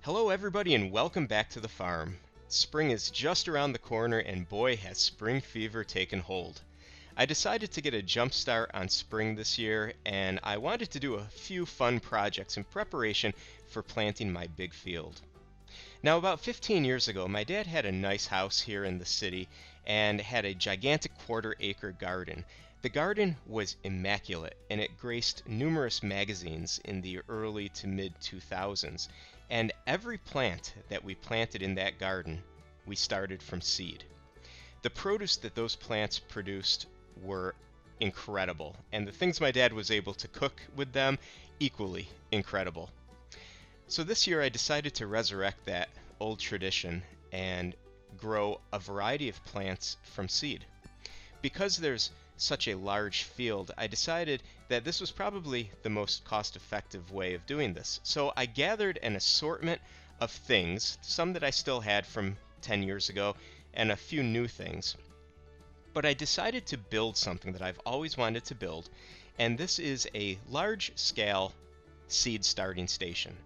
Hello everybody and welcome back to the farm. Spring is just around the corner and boy has spring fever taken hold. I decided to get a jump start on spring this year and I wanted to do a few fun projects in preparation for planting my big field. Now about 15 years ago my dad had a nice house here in the city and had a gigantic quarter-acre garden. The garden was immaculate and it graced numerous magazines in the early to mid-2000s. And every plant that we planted in that garden, we started from seed. The produce that those plants produced were incredible, and the things my dad was able to cook with them, equally incredible. So this year I decided to resurrect that old tradition and grow a variety of plants from seed. Because there's such a large field, I decided that this was probably the most cost-effective way of doing this. So I gathered an assortment of things, some that I still had from 10 years ago, and a few new things. But I decided to build something that I've always wanted to build, and this is a large-scale seed starting station.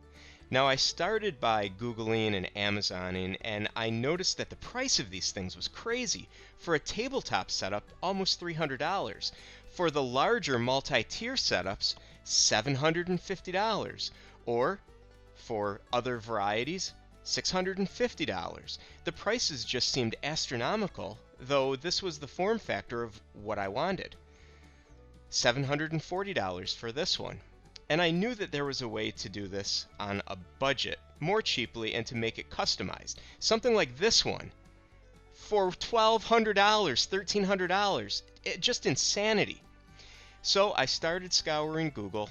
Now I started by Googling and Amazoning, and I noticed that the price of these things was crazy. For a tabletop setup, almost $300. For the larger multi-tier setups, $750. Or, for other varieties, $650. The prices just seemed astronomical, though this was the form factor of what I wanted. $740 for this one. And I knew that there was a way to do this on a budget, more cheaply, and to make it customized. Something like this one, for $1,200, $1,300. Just insanity. So I started scouring Google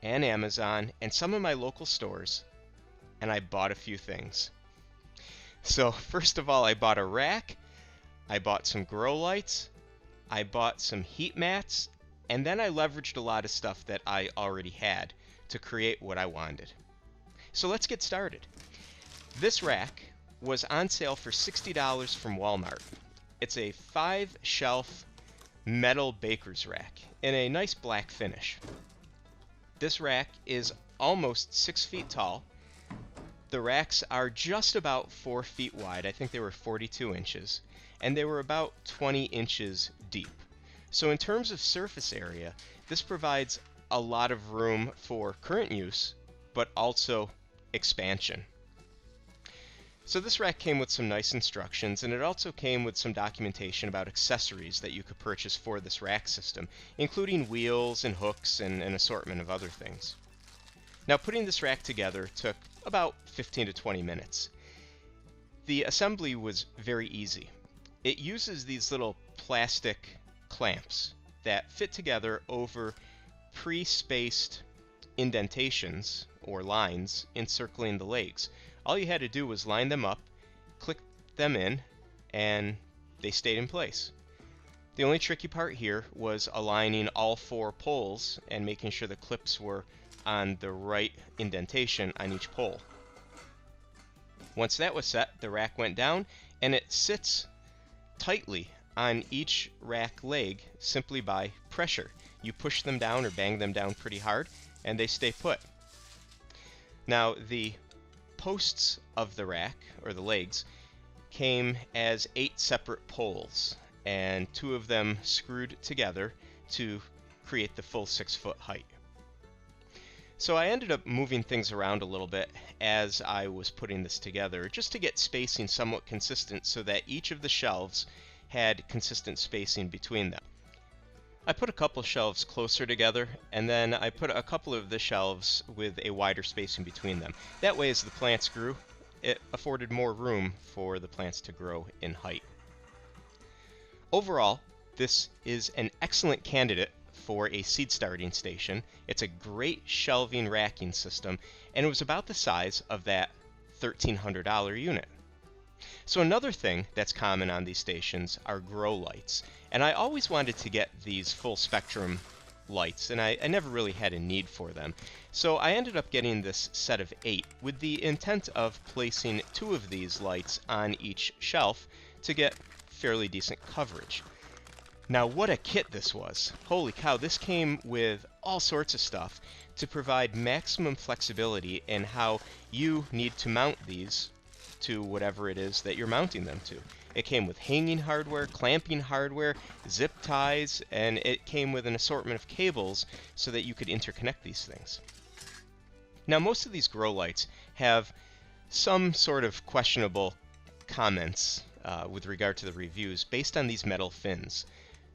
and Amazon and some of my local stores, and I bought a few things. So first of all, I bought a rack, I bought some grow lights, I bought some heat mats, and then I leveraged a lot of stuff that I already had to create what I wanted. So let's get started. This rack was on sale for $60 from Walmart. It's a 5-shelf metal baker's rack in a nice black finish. This rack is almost 6 feet tall. The racks are just about 4 feet wide. I think they were 42 inches. And they were about 20 inches deep. So in terms of surface area, this provides a lot of room for current use, but also expansion. So this rack came with some nice instructions, and it also came with some documentation about accessories that you could purchase for this rack system, including wheels and hooks and an assortment of other things. Now putting this rack together took about 15 to 20 minutes. The assembly was very easy. It uses these little plastic clamps that fit together over pre-spaced indentations or lines encircling the legs. All you had to do was line them up, click them in, and they stayed in place. The only tricky part here was aligning all 4 poles and making sure the clips were on the right indentation on each pole. Once that was set, the rack went down and it sits tightly on each rack leg simply by pressure. You push them down or bang them down pretty hard and they stay put. Now the posts of the rack, or the legs, came as 8 separate poles and 2 of them screwed together to create the full 6-foot height. So I ended up moving things around a little bit as I was putting this together just to get spacing somewhat consistent so that each of the shelves had consistent spacing between them. I put a couple shelves closer together and then I put a couple of the shelves with a wider spacing between them. That way as the plants grew, it afforded more room for the plants to grow in height. Overall, this is an excellent candidate for a seed starting station. It's a great shelving racking system and it was about the size of that $1,300 unit. So another thing that's common on these stations are grow lights, and I always wanted to get these full spectrum lights and I never really had a need for them. So I ended up getting this set of 8 with the intent of placing 2 of these lights on each shelf to get fairly decent coverage. Now what a kit this was. Holy cow, this came with all sorts of stuff. to provide maximum flexibility in how you need to mount these to whatever it is that you're mounting them to. It came with hanging hardware, clamping hardware, zip ties, and it came with an assortment of cables so that you could interconnect these things. Now, most of these grow lights have some sort of questionable comments with regard to the reviews based on these metal fins.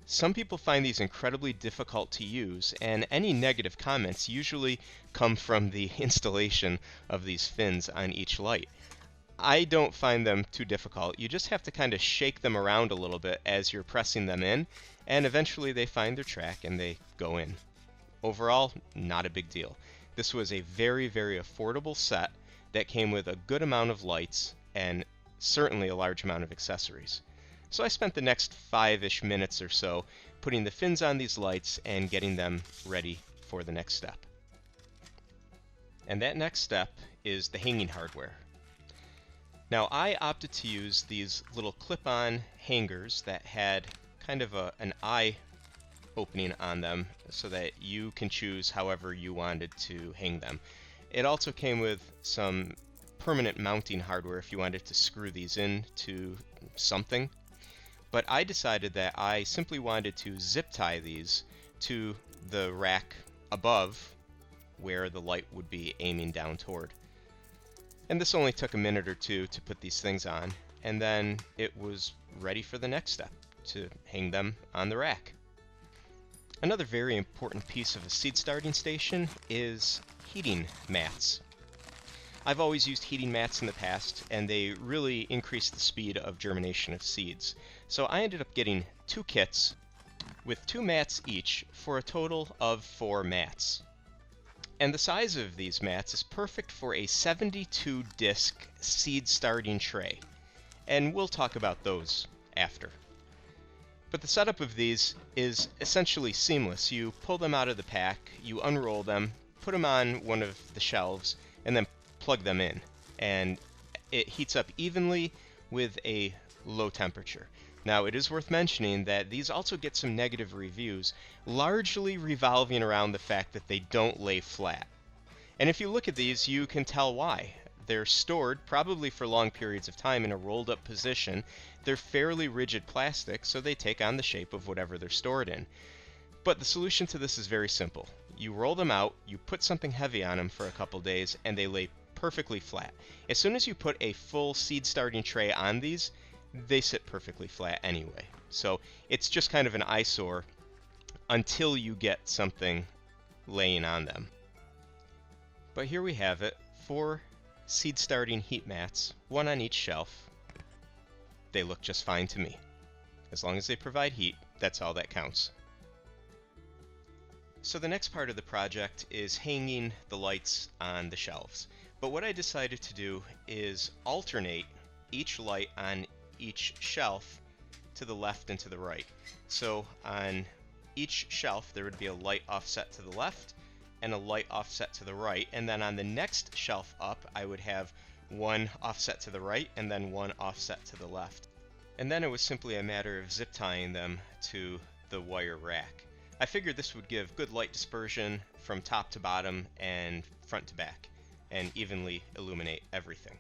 Some people find these incredibly difficult to use, and any negative comments usually come from the installation of these fins on each light. I don't find them too difficult. You just have to kind of shake them around a little bit as you're pressing them in, and eventually they find their track and they go in. Overall, not a big deal. This was a very, very affordable set that came with a good amount of lights and certainly a large amount of accessories. So I spent the next 5-ish minutes or so putting the fins on these lights and getting them ready for the next step. And that next step is the hanging hardware. Now, I opted to use these little clip-on hangers that had kind of an eye opening on them so that you can choose however you wanted to hang them. It also came with some permanent mounting hardware if you wanted to screw these in to something. But I decided that I simply wanted to zip tie these to the rack above where the light would be aiming down toward. And this only took a minute or two to put these things on, and then it was ready for the next step, to hang them on the rack. Another very important piece of a seed starting station is heating mats. I've always used heating mats in the past, and they really increase the speed of germination of seeds. So I ended up getting 2 kits with 2 mats each for a total of 4 mats. And the size of these mats is perfect for a 72 disc seed starting tray. And we'll talk about those after. But the setup of these is essentially seamless. You pull them out of the pack, you unroll them, put them on one of the shelves, and then plug them in. And it heats up evenly with a low temperature. Now, it is worth mentioning that these also get some negative reviews, largely revolving around the fact that they don't lay flat. And if you look at these, you can tell why. They're stored, probably for long periods of time, in a rolled-up position. They're fairly rigid plastic, so they take on the shape of whatever they're stored in. But the solution to this is very simple. You roll them out, you put something heavy on them for a couple days, and they lay perfectly flat. As soon as you put a full seed starting tray on these, they sit perfectly flat anyway. So it's just kind of an eyesore until you get something laying on them. But here we have it, 4 seed starting heat mats, 1 on each shelf. They look just fine to me. As long as they provide heat, that's all that counts. So the next part of the project is hanging the lights on the shelves. But what I decided to do is alternate each light on each shelf to the left and to the right. So on each shelf there would be a light offset to the left and a light offset to the right, and then on the next shelf up I would have one offset to the right and then one offset to the left. And then it was simply a matter of zip tying them to the wire rack. I figured this would give good light dispersion from top to bottom and front to back, and evenly illuminate everything.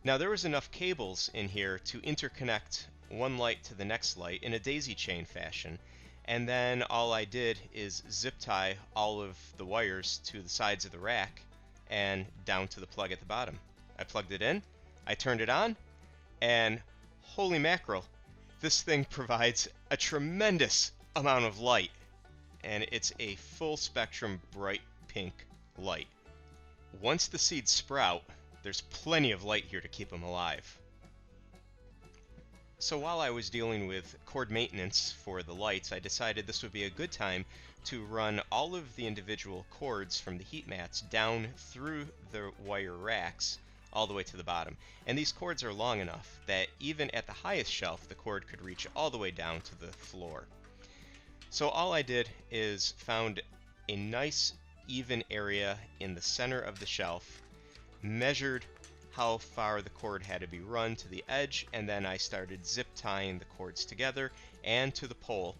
Now, there was enough cables in here to interconnect one light to the next light in a daisy chain fashion, and then all I did is zip tie all of the wires to the sides of the rack and down to the plug at the bottom. I plugged it in, I turned it on, and holy mackerel, this thing provides a tremendous amount of light, and it's a full spectrum bright pink light. Once the seeds sprout, there's plenty of light here to keep them alive. So while I was dealing with cord maintenance for the lights, I decided this would be a good time to run all of the individual cords from the heat mats down through the wire racks all the way to the bottom. And these cords are long enough that even at the highest shelf, the cord could reach all the way down to the floor. So all I did is found a nice even area in the center of the shelf, measured how far the cord had to be run to the edge, and then I started zip tying the cords together and to the pole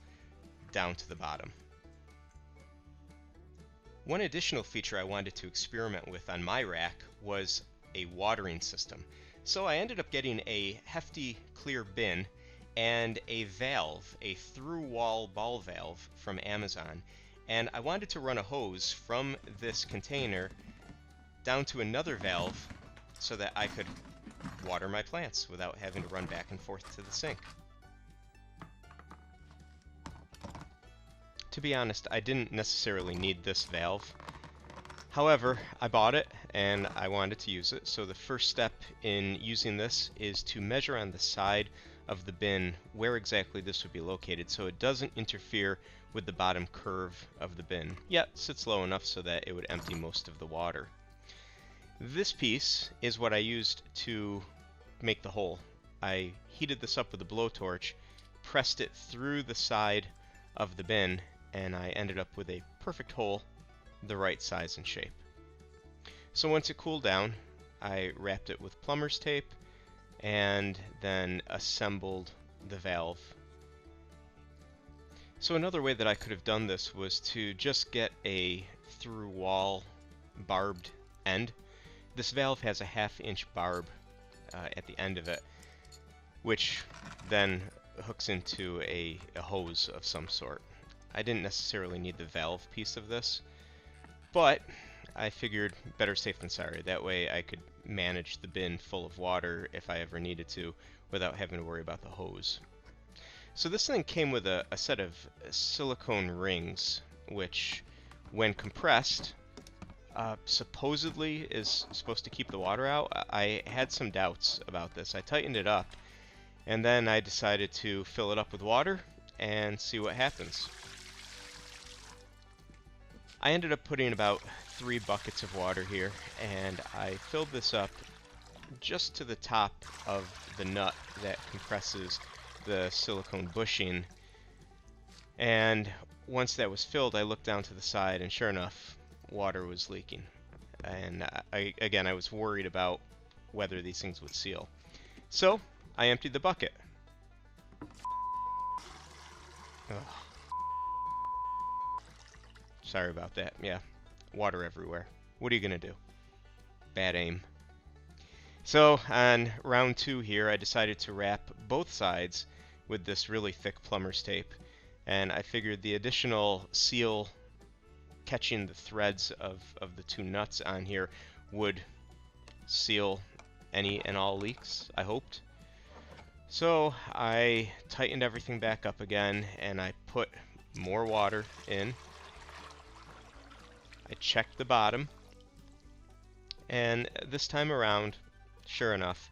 down to the bottom. One additional feature I wanted to experiment with on my rack was a watering system. So I ended up getting a hefty clear bin and a valve, a through-wall ball valve from Amazon. And I wanted to run a hose from this container down to another valve so that I could water my plants without having to run back and forth to the sink. To be honest, I didn't necessarily need this valve. However, I bought it and I wanted to use it, so the first step in using this is to measure on the side of the bin where exactly this would be located so it doesn't interfere with the bottom curve of the bin, yet sits low enough so that it would empty most of the water. This piece is what I used to make the hole. I heated this up with a blowtorch, pressed it through the side of the bin, and I ended up with a perfect hole, the right size and shape. So once it cooled down, I wrapped it with plumber's tape and then assembled the valve. So another way that I could have done this was to just get a through wall barbed end. This valve has a 1/2 inch barb at the end of it, which then hooks into a hose of some sort. I didn't necessarily need the valve piece of this, but I figured better safe than sorry. That way I could manage the bin full of water if I ever needed to without having to worry about the hose. So this thing came with a set of silicone rings, which when compressed supposedly is supposed to keep the water out. I had some doubts about this. I tightened it up and then I decided to fill it up with water and see what happens. I ended up putting about 3 buckets of water here, and I filled this up just to the top of the nut that compresses the silicone bushing. And once that was filled, I looked down to the side, and sure enough, water was leaking. And I was worried about whether these things would seal. So I emptied the bucket. Ugh. Sorry about that. Yeah, water everywhere. What are you gonna do? Bad aim. So on round 2 here, I decided to wrap both sides with this really thick plumber's tape, and I figured the additional seal catching the threads of the 2 nuts on here would seal any and all leaks, I hoped. So I tightened everything back up again, and I put more water in. I checked the bottom, and this time around, sure enough,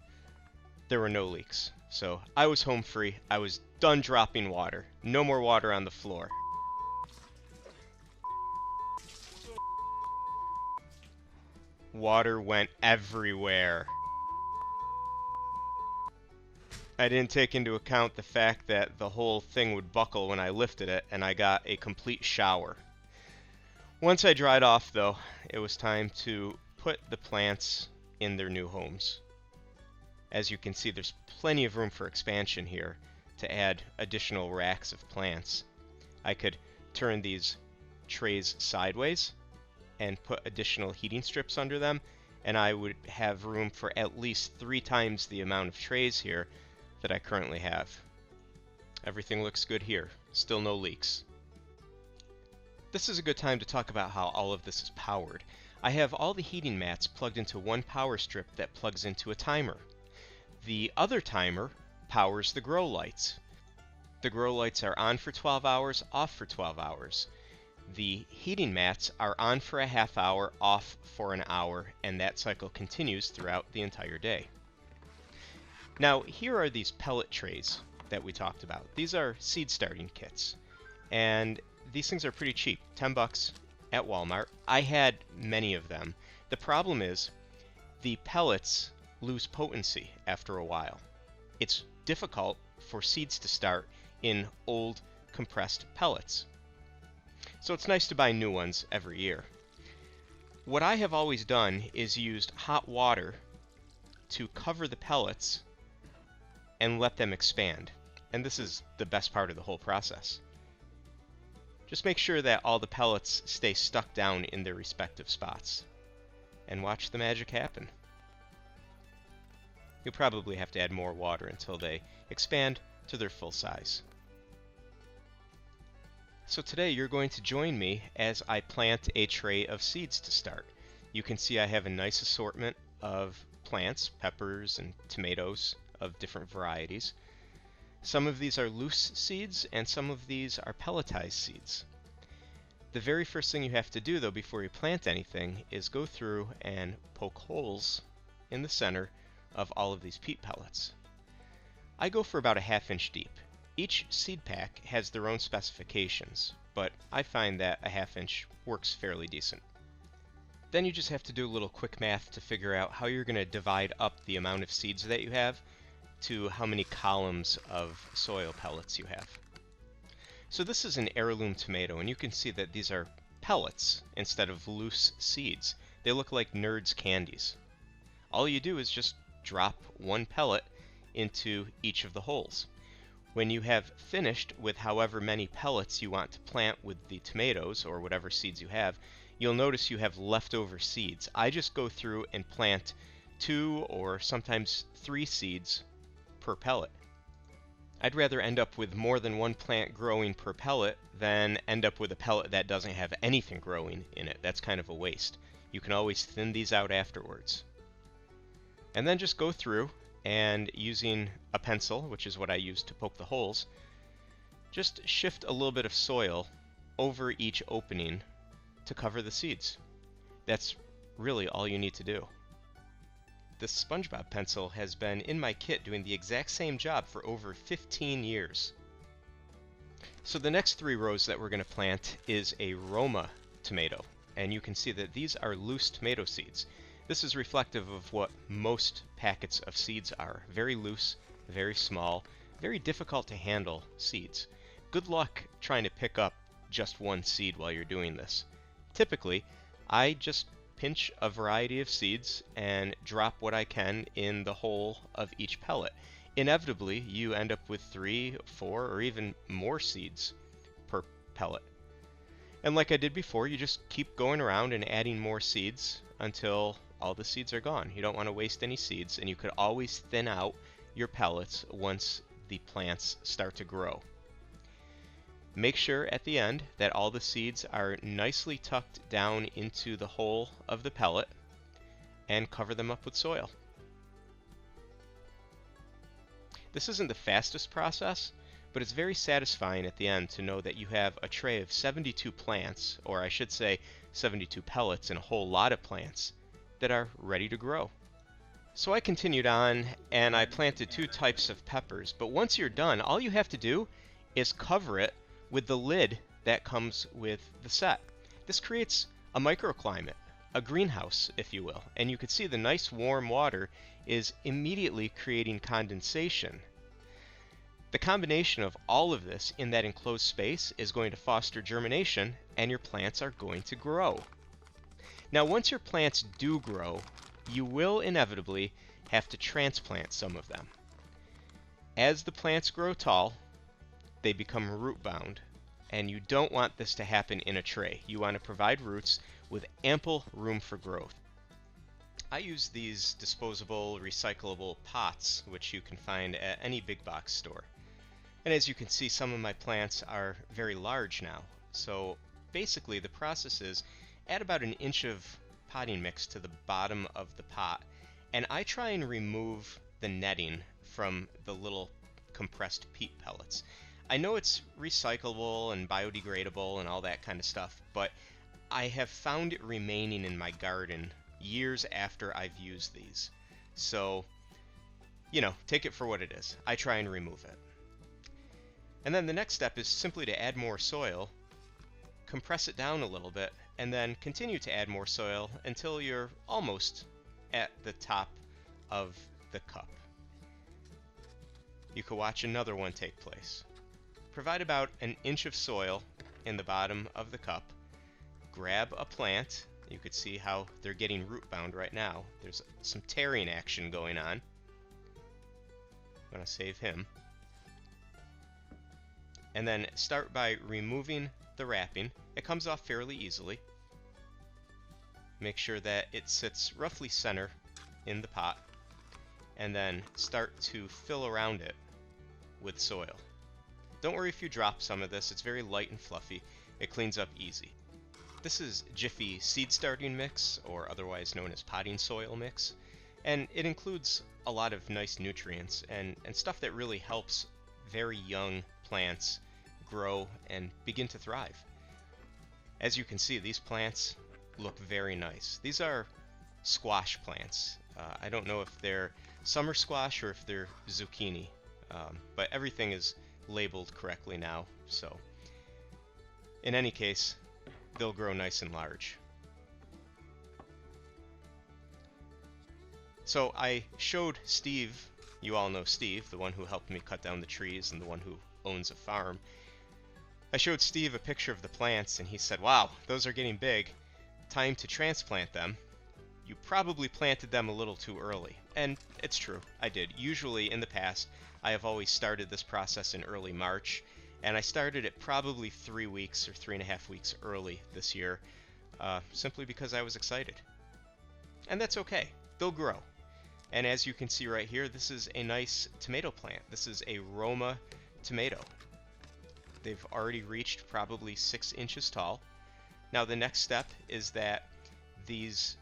there were no leaks. So I was home free. I was done dropping water. No more water on the floor. Water went everywhere. I didn't take into account the fact that the whole thing would buckle when I lifted it, and I got a complete shower. Once I dried off, though, it was time to put the plants in their new homes. As you can see, there's plenty of room for expansion here to add additional racks of plants. I could turn these trays sideways and put additional heating strips under them, and I would have room for at least 3 times the amount of trays here that I currently have. Everything looks good here. Still no leaks. This is a good time to talk about how all of this is powered. I have all the heating mats plugged into one power strip that plugs into a timer. The other timer powers the grow lights. The grow lights are on for 12 hours, off for 12 hours. The heating mats are on for a half hour, off for an hour, and that cycle continues throughout the entire day. Now, here are these pellet trays that we talked about. These are seed starting kits, and these things are pretty cheap, 10 bucks at Walmart. I had many of them. The problem is the pellets lose potency after a while. It's difficult for seeds to start in old compressed pellets. So it's nice to buy new ones every year. What I have always done is used hot water to cover the pellets and let them expand. And this is the best part of the whole process. Just make sure that all the pellets stay stuck down in their respective spots. And watch the magic happen. You'll probably have to add more water until they expand to their full size. So today you're going to join me as I plant a tray of seeds to start. You can see I have a nice assortment of plants, peppers and tomatoes of different varieties. Some of these are loose seeds and some of these are pelletized seeds. The very first thing you have to do though before you plant anything is go through and poke holes in the center of all of these peat pellets. I go for about a ½ inch deep. Each seed pack has their own specifications, but I find that a ½ inch works fairly decent. Then you just have to do a little quick math to figure out how you're going to divide up the amount of seeds that you have to how many columns of soil pellets you have. So this is an heirloom tomato, and you can see that these are pellets instead of loose seeds. They look like Nerds candies. All you do is just drop one pellet into each of the holes. When you have finished with however many pellets you want to plant with the tomatoes or whatever seeds you have, you'll notice you have leftover seeds. I just go through and plant 2 or sometimes 3 seeds per pellet. I'd rather end up with more than one plant growing per pellet than end up with a pellet that doesn't have anything growing in it. That's kind of a waste. You can always thin these out afterwards. And then just go through and using a pencil, which is what I use to poke the holes, just shift a little bit of soil over each opening to cover the seeds. That's really all you need to do. This SpongeBob pencil has been in my kit doing the exact same job for over 15 years. So the next 3 rows that we're going to plant is a Roma tomato, and you can see that these are loose tomato seeds. This is reflective of what most packets of seeds are. Very loose, very small, very difficult to handle seeds. Good luck trying to pick up just one seed while you're doing this. Typically, I just pinch a variety of seeds and drop what I can in the hole of each pellet. Inevitably, you end up with 3, 4, or even more seeds per pellet. And like I did before, you just keep going around and adding more seeds until all the seeds are gone. You don't want to waste any seeds, and you could always thin out your pellets once the plants start to grow. Make sure at the end that all the seeds are nicely tucked down into the hole of the pellet and cover them up with soil. This isn't the fastest process, but it's very satisfying at the end to know that you have a tray of 72 plants, or I should say 72 pellets and a whole lot of plants that are ready to grow. So I continued on and I planted 2 types of peppers, but once you're done, all you have to do is cover it with the lid that comes with the set. This creates a microclimate, a greenhouse, if you will, and you can see the nice warm water is immediately creating condensation. The combination of all of this in that enclosed space is going to foster germination, and your plants are going to grow. Now, once your plants do grow, you will inevitably have to transplant some of them. As the plants grow tall, they become root bound, and you don't want this to happen in a tray. You want to provide roots with ample room for growth. I use these disposable recyclable pots, which you can find at any big box store. And as you can see, some of my plants are very large now. So basically the process is add about 1 inch of potting mix to the bottom of the pot, and I try and remove the netting from the little compressed peat pellets. I know it's recyclable and biodegradable and all that kind of stuff, but I have found it remaining in my garden years after I've used these. So, you know, take it for what it is. I try and remove it. And then the next step is simply to add more soil, compress it down a little bit, and then continue to add more soil until you're almost at the top of the cup. You can watch another one take place. Provide about 1 inch of soil in the bottom of the cup. Grab a plant. You could see how they're getting root bound right now. There's some tearing action going on. I'm going to save him. And then start by removing the wrapping. It comes off fairly easily. Make sure that it sits roughly center in the pot, and then start to fill around it with soil. Don't worry if you drop some of this, it's very light and fluffy. It cleans up easy. This is Jiffy Seed Starting Mix, or otherwise known as potting soil mix, and it includes a lot of nice nutrients and stuff that really helps very young plants grow and begin to thrive. As you can see, these plants look very nice. These are squash plants. I don't know if they're summer squash or if they're zucchini, but everything is labeled correctly now, so in any case, they'll grow nice and large. So I showed Steve, you all know Steve, the one who helped me cut down the trees and the one who owns a farm. I showed Steve a picture of the plants and he said, "Wow, those are getting big. Time to transplant them. You probably planted them a little too early." And it's true, I did. Usually in the past, I have always started this process in early March, and I started it probably 3 weeks or 3.5 weeks early this year, simply because I was excited. And that's okay, they'll grow. And as you can see right here, this is a nice tomato plant. This is a Roma tomato. They've already reached probably 6 inches tall. Now the next step is that these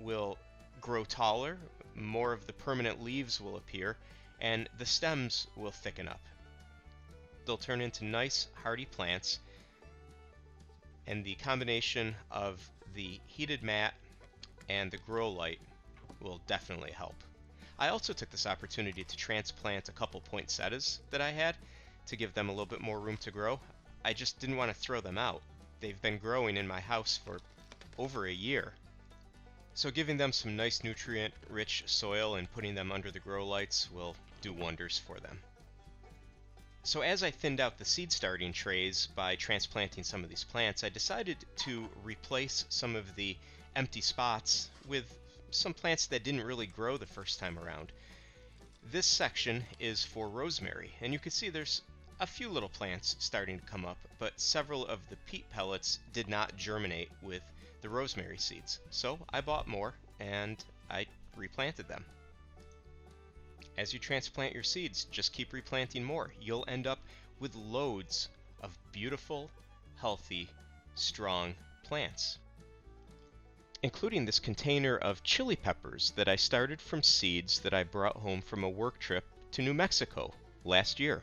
will grow taller, more of the permanent leaves will appear, and the stems will thicken up. They'll turn into nice hardy plants, and the combination of the heated mat and the grow light will definitely help. I also took this opportunity to transplant a couple poinsettias that I had to give them a little bit more room to grow. I just didn't want to throw them out. They've been growing in my house for over a year. So giving them some nice nutrient-rich soil and putting them under the grow lights will do wonders for them. So as I thinned out the seed starting trays by transplanting some of these plants, I decided to replace some of the empty spots with some plants that didn't really grow the first time around. This section is for rosemary, and you can see there's a few little plants starting to come up, but several of the peat pellets did not germinate with the rosemary seeds. So I bought more and I replanted them. As you transplant your seeds, just keep replanting more. You'll end up with loads of beautiful, healthy, strong plants. Including this container of chili peppers that I started from seeds that I brought home from a work trip to New Mexico last year.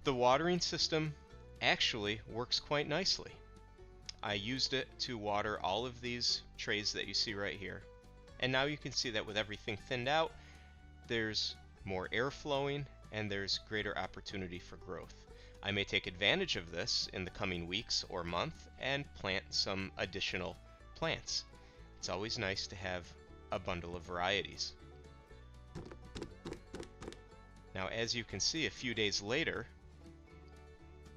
The watering system actually works quite nicely. I used it to water all of these trays that you see right here. And now you can see that with everything thinned out, there's more air flowing and there's greater opportunity for growth. I may take advantage of this in the coming weeks or month and plant some additional plants. It's always nice to have a bundle of varieties. Now, as you can see, a few days later,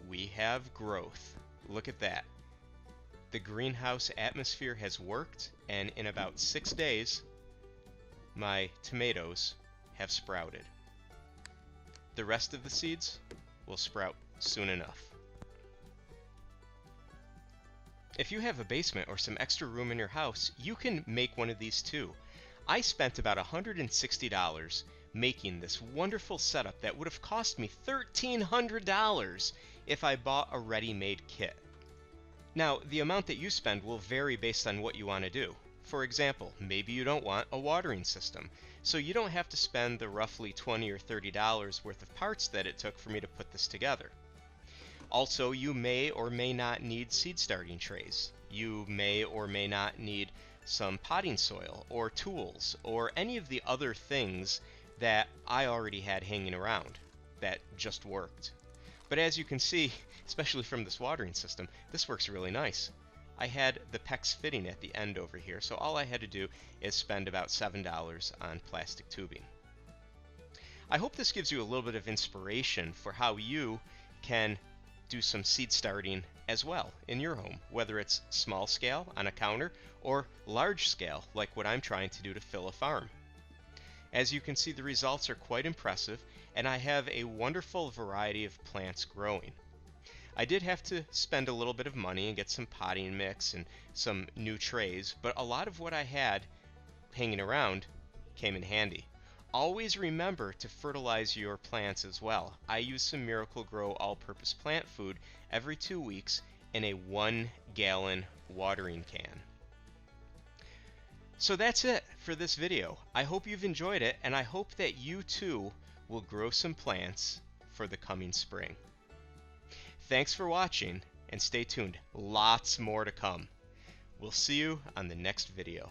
we have growth. Look at that. The greenhouse atmosphere has worked, and in about 6 days, my tomatoes have sprouted. The rest of the seeds will sprout soon enough. If you have a basement or some extra room in your house, you can make one of these too. I spent about $160 making this wonderful setup that would have cost me $1,300 if I bought a ready-made kit. Now, the amount that you spend will vary based on what you want to do. For example, maybe you don't want a watering system, so you don't have to spend the roughly $20 or $30 worth of parts that it took for me to put this together. Also, you may or may not need seed starting trays. You may or may not need some potting soil or tools or any of the other things that I already had hanging around that just worked. But as you can see, especially from this watering system, this works really nice. I had the PEX fitting at the end over here, so all I had to do is spend about $7 on plastic tubing. I hope this gives you a little bit of inspiration for how you can do some seed starting as well in your home, whether it's small scale on a counter or large scale like what I'm trying to do to fill a farm. As you can see, the results are quite impressive, and I have a wonderful variety of plants growing. I did have to spend a little bit of money and get some potting mix and some new trays, but a lot of what I had hanging around came in handy. Always remember to fertilize your plants as well. I use some Miracle-Gro all-purpose plant food every 2 weeks in a 1-gallon watering can. So that's it for this video. I hope you've enjoyed it, and I hope that you too will grow some plants for the coming spring. Thanks for watching, and stay tuned. Lots more to come. We'll see you on the next video.